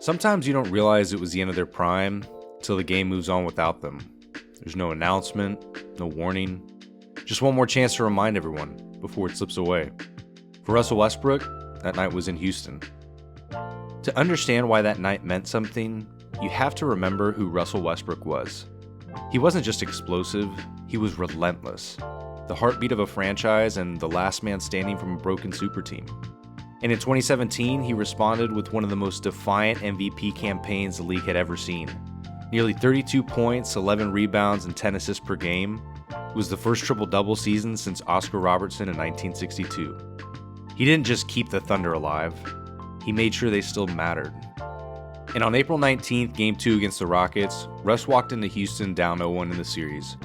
Sometimes you don't realize it was the end of their prime till the game moves on without them. There's no announcement, no warning, just one more chance to remind everyone before it slips away. For Russell Westbrook, that night was in Houston. To understand why that night meant something, you have to remember who Russell Westbrook was. He wasn't just explosive, he was relentless. The heartbeat of a franchise and the last man standing from a broken super team. And in 2017, he responded with one of the most defiant MVP campaigns the league had ever seen. Nearly 32 points, 11 rebounds, and 10 assists per game. It was the first triple-double season since Oscar Robertson in 1962. He didn't just keep the Thunder alive, he made sure they still mattered. And on April 19th, Game 2 against the Rockets, Russ walked into Houston down 0-1 in the series.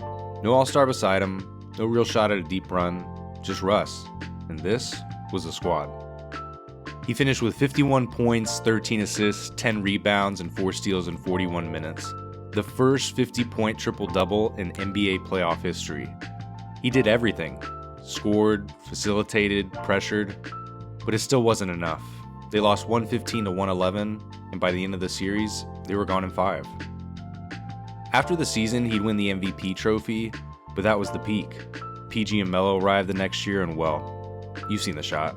No all-star beside him, no real shot at a deep run, just Russ. And this was the squad. He finished with 51 points, 13 assists, 10 rebounds, and 4 steals in 41 minutes. The first 50-point triple-double in NBA playoff history. He did everything. Scored, facilitated, pressured, but it still wasn't enough. They lost 115 to 111, and by the end of the series, they were gone in 5. After the season, he'd win the MVP trophy, but that was the peak. PG and Melo arrived the next year, and well, you've seen the shot.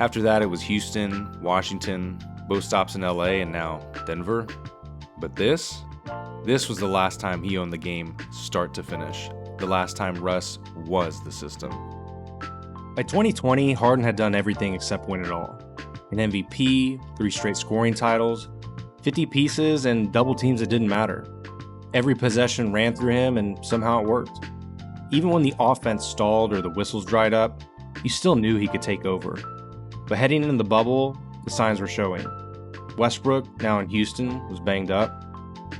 After that, it was Houston, Washington, both stops in LA, and now Denver. But this was the last time he owned the game start to finish. The last time Russ was the system. By 2020, Harden had done everything except win it all. An MVP, 3 straight scoring titles, 50 pieces, and double teams that didn't matter. Every possession ran through him, and somehow it worked. Even when the offense stalled or the whistles dried up, you still knew he could take over. But heading into the bubble, the signs were showing. Westbrook, now in Houston, was banged up.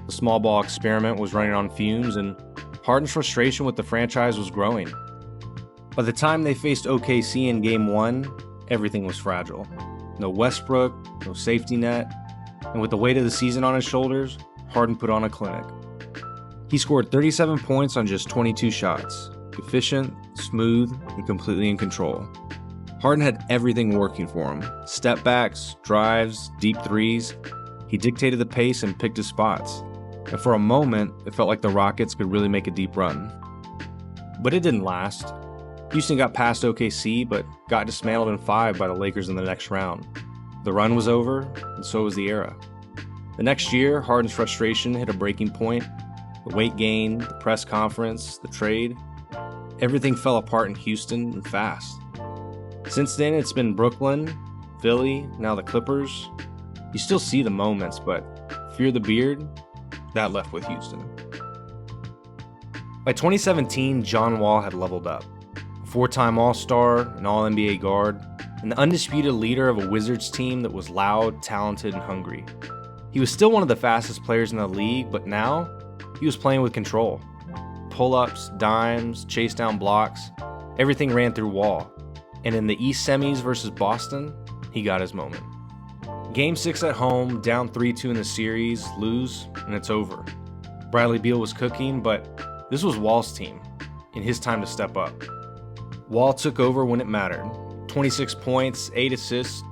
The small ball experiment was running on fumes, and Harden's frustration with the franchise was growing. By the time they faced OKC in Game 1, everything was fragile. No Westbrook, no safety net, and with the weight of the season on his shoulders, Harden put on a clinic. He scored 37 points on just 22 shots. Efficient, smooth, and completely in control. Harden had everything working for him. Step backs, drives, deep threes. He dictated the pace and picked his spots. And for a moment, it felt like the Rockets could really make a deep run. But it didn't last. Houston got past OKC, but got dismantled in 5 by the Lakers in the next round. The run was over, and so was the era. The next year, Harden's frustration hit a breaking point. The weight gain, the press conference, the trade. Everything fell apart in Houston and fast. Since then, it's been Brooklyn, Philly, now the Clippers. You still see the moments, but fear the beard, that left with Houston. By 2017, John Wall had leveled up. A 4-time All-Star, an All-NBA guard, and the undisputed leader of a Wizards team that was loud, talented, and hungry. He was still one of the fastest players in the league, but now, he was playing with control. Pull-ups, dimes, chase down blocks, everything ran through Wall. And in the East semis versus Boston, he got his moment. Game 6 at home, down 3-2 in the series, lose, and it's over. Bradley Beal was cooking, but this was Wall's team, and his time to step up. Wall took over when it mattered. 26 points, 8 assists.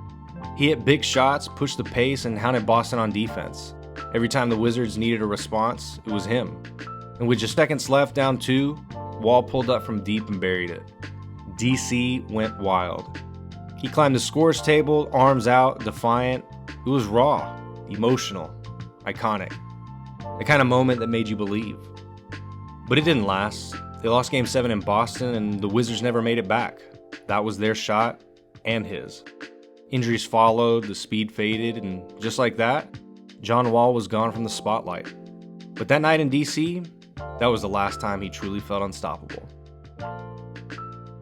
He hit big shots, pushed the pace, and hounded Boston on defense. Every time the Wizards needed a response, it was him. And with just seconds left, down 2, Wall pulled up from deep and buried it. DC went wild. He climbed the scores table, arms out, defiant. It was raw, emotional, iconic. The kind of moment that made you believe. But it didn't last. They lost Game 7 in Boston, and the Wizards never made it back. That was their shot, and his. Injuries followed, the speed faded, and just like that, John Wall was gone from the spotlight. But that night in DC, that was the last time he truly felt unstoppable.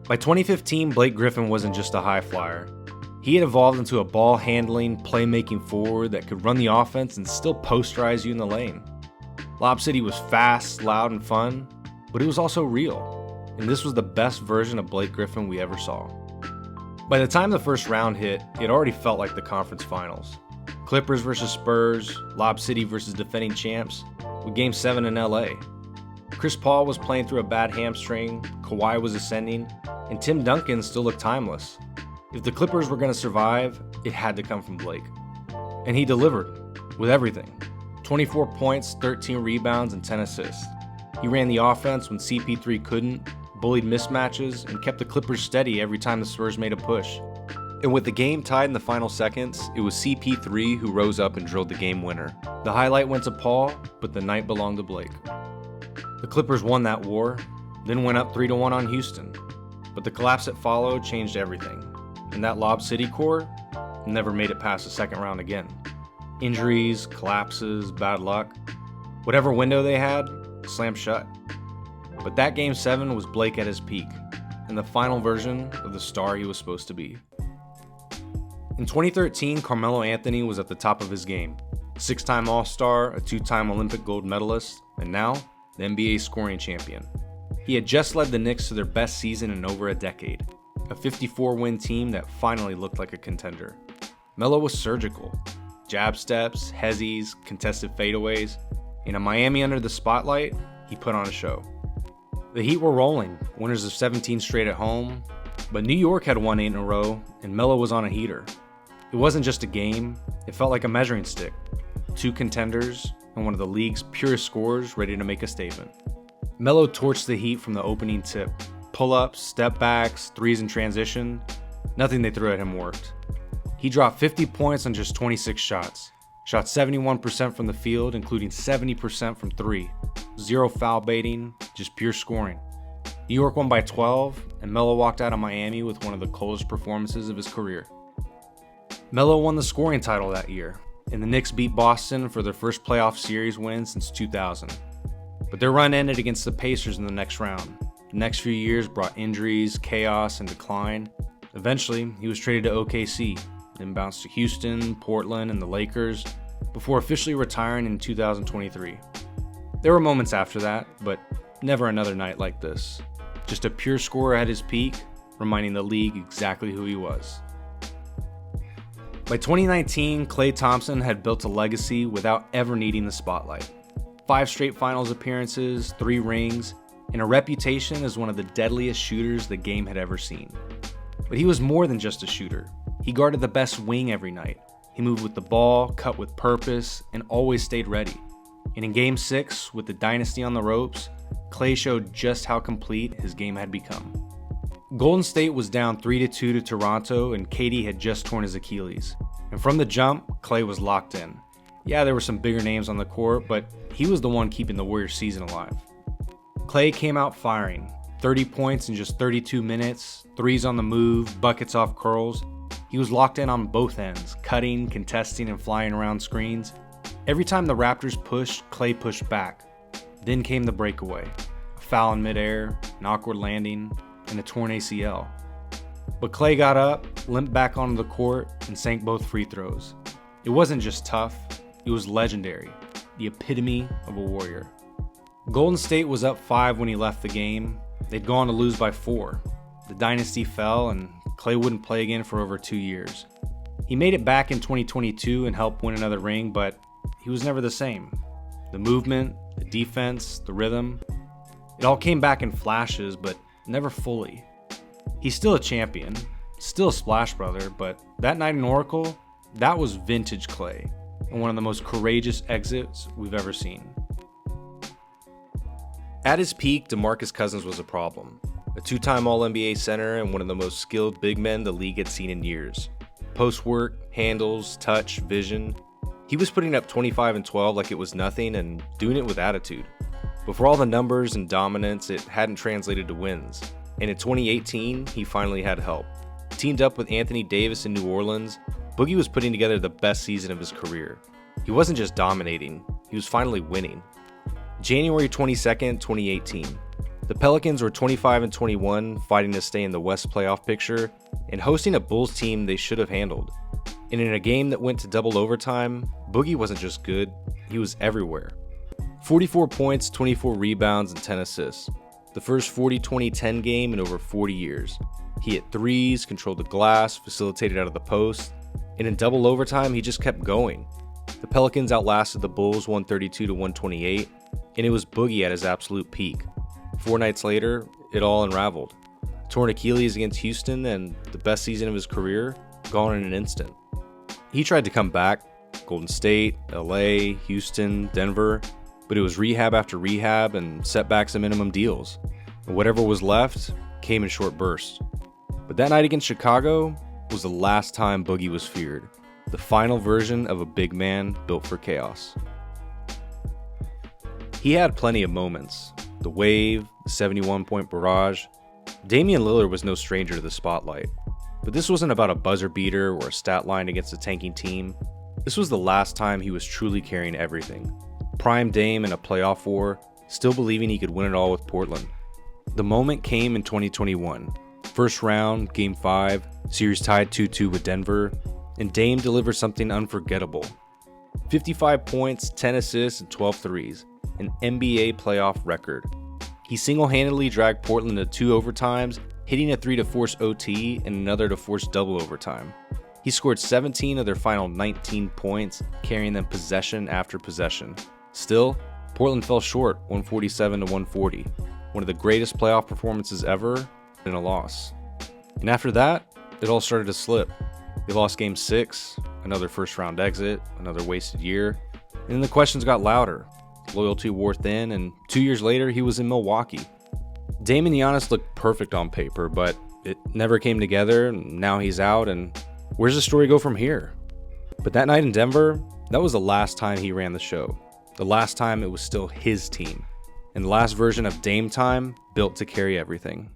By 2015, Blake Griffin wasn't just a high flyer. He had evolved into a ball-handling, playmaking forward that could run the offense and still posterize you in the lane. Lob City was fast, loud, and fun, but it was also real. And this was the best version of Blake Griffin we ever saw. By the time the first round hit, it already felt like the conference finals. Clippers versus Spurs, Lob City versus defending champs, with Game 7 in LA. Chris Paul was playing through a bad hamstring, Kawhi was ascending, and Tim Duncan still looked timeless. If the Clippers were going to survive, it had to come from Blake. And he delivered. with everything. 24 points, 13 rebounds, and 10 assists. He ran the offense when CP3 couldn't, bullied mismatches, and kept the Clippers steady every time the Spurs made a push. And with the game tied in the final seconds, it was CP3 who rose up and drilled the game winner. The highlight went to Paul, but the night belonged to Blake. The Clippers won that war, then went up 3-1 on Houston. But the collapse that followed changed everything, and that Lob City core never made it past the second round again. Injuries, collapses, bad luck, whatever window they had, slammed shut. But that Game 7 was Blake at his peak, and the final version of the star he was supposed to be. In 2013, Carmelo Anthony was at the top of his game. 6-time All-Star, a 2-time Olympic gold medalist, and now, the NBA scoring champion. He had just led the Knicks to their best season in over a decade, a 54-win team that finally looked like a contender. Melo was surgical. Jab steps, hezzies, contested fadeaways. In a Miami under the spotlight, he put on a show. The Heat were rolling, winners of 17 straight at home, but New York had won 8 in a row, and Melo was on a heater. It wasn't just a game, it felt like a measuring stick. 2 contenders, and one of the league's purest scorers ready to make a statement. Melo torched the Heat from the opening tip. Pull-ups, step-backs, threes in transition, nothing they threw at him worked. He dropped 50 points on just 26 shots. Shot 71% from the field, including 70% from 3. 0 foul baiting, just pure scoring. New York won by 12, and Melo walked out of Miami with one of the coldest performances of his career. Melo won the scoring title that year, and the Knicks beat Boston for their first playoff series win since 2000. But their run ended against the Pacers in the next round. The next few years brought injuries, chaos, and decline. Eventually, he was traded to OKC, then bounced to Houston, Portland, and the Lakers, before officially retiring in 2023. There were moments after that, but never another night like this. Just a pure scorer at his peak, reminding the league exactly who he was. By 2019, Klay Thompson had built a legacy without ever needing the spotlight. 5 straight finals appearances, 3 rings, and a reputation as one of the deadliest shooters the game had ever seen. But he was more than just a shooter. He guarded the best wing every night. He moved with the ball, cut with purpose, and always stayed ready. And in Game 6, with the dynasty on the ropes, Klay showed just how complete his game had become. Golden State was down 3-2 to Toronto, and KD had just torn his Achilles. And from the jump, Klay was locked in. Yeah, there were some bigger names on the court, but he was the one keeping the Warriors season alive. Klay came out firing. 30 points in just 32 minutes, threes on the move, buckets off curls. He was locked in on both ends, cutting, contesting, and flying around screens. Every time the Raptors pushed, Klay pushed back. Then came the breakaway. A foul in midair, an awkward landing, and a torn ACL. But Klay got up, limped back onto the court, and sank both free throws. It wasn't just tough, it was legendary, the epitome of a warrior. Golden State was up 5 when he left the game. They'd gone to lose by 4. The dynasty fell, and Klay wouldn't play again for over 2 years. He made it back in 2022 and helped win another ring, but he was never the same. The movement, the defense, the rhythm, it all came back in flashes, but never fully. He's still a champion, still a Splash Brother, but that night in Oracle, that was vintage Klay, and one of the most courageous exits we've ever seen. At his peak, DeMarcus Cousins was a problem. A 2-time All-NBA center and one of the most skilled big men the league had seen in years. Post work, handles, touch, vision. He was putting up 25 and 12 like it was nothing and doing it with attitude. But for all the numbers and dominance, it hadn't translated to wins. And in 2018, he finally had help. Teamed up with Anthony Davis in New Orleans, Boogie was putting together the best season of his career. He wasn't just dominating, he was finally winning. January 22nd, 2018. The Pelicans were 25 and 21, fighting to stay in the West playoff picture, and hosting a Bulls team they should have handled. And in a game that went to double overtime, Boogie wasn't just good, he was everywhere. 44 points, 24 rebounds, and 10 assists. The first 40-20-10 game in over 40 years. He hit threes, controlled the glass, facilitated out of the post, and in double overtime, he just kept going. The Pelicans outlasted the Bulls 132-128, and it was Boogie at his absolute peak. 4 nights later, it all unraveled. Torn Achilles against Houston and the best season of his career, gone in an instant. He tried to come back, Golden State, LA, Houston, Denver, but it was rehab after rehab and setbacks and minimum deals. And whatever was left came in short bursts. But that night against Chicago was the last time Boogie was feared, the final version of a big man built for chaos. He had plenty of moments. The wave, the 71-point barrage. Damian Lillard was no stranger to the spotlight. But this wasn't about a buzzer beater or a stat line against a tanking team. This was the last time he was truly carrying everything. Prime Dame in a playoff war, still believing he could win it all with Portland. The moment came in 2021. First round, Game 5, series tied 2-2 with Denver, and Dame delivered something unforgettable. 55 points, 10 assists, and 12 threes, an NBA playoff record. He single-handedly dragged Portland to 2 overtimes, hitting a 3 to force OT and another to force double overtime. He scored 17 of their final 19 points, carrying them possession after possession. Still, Portland fell short, 147 to 140. One of the greatest playoff performances ever, and a loss. And after that, it all started to slip. They lost Game 6, another first-round exit, another wasted year, and then the questions got louder. Loyalty wore thin, and 2 years later, he was in Milwaukee. Dame and Giannis looked perfect on paper, but it never came together, and now he's out, and where's the story go from here? But that night in Denver, that was the last time he ran the show. The last time it was still his team. And the last version of Dame time built to carry everything.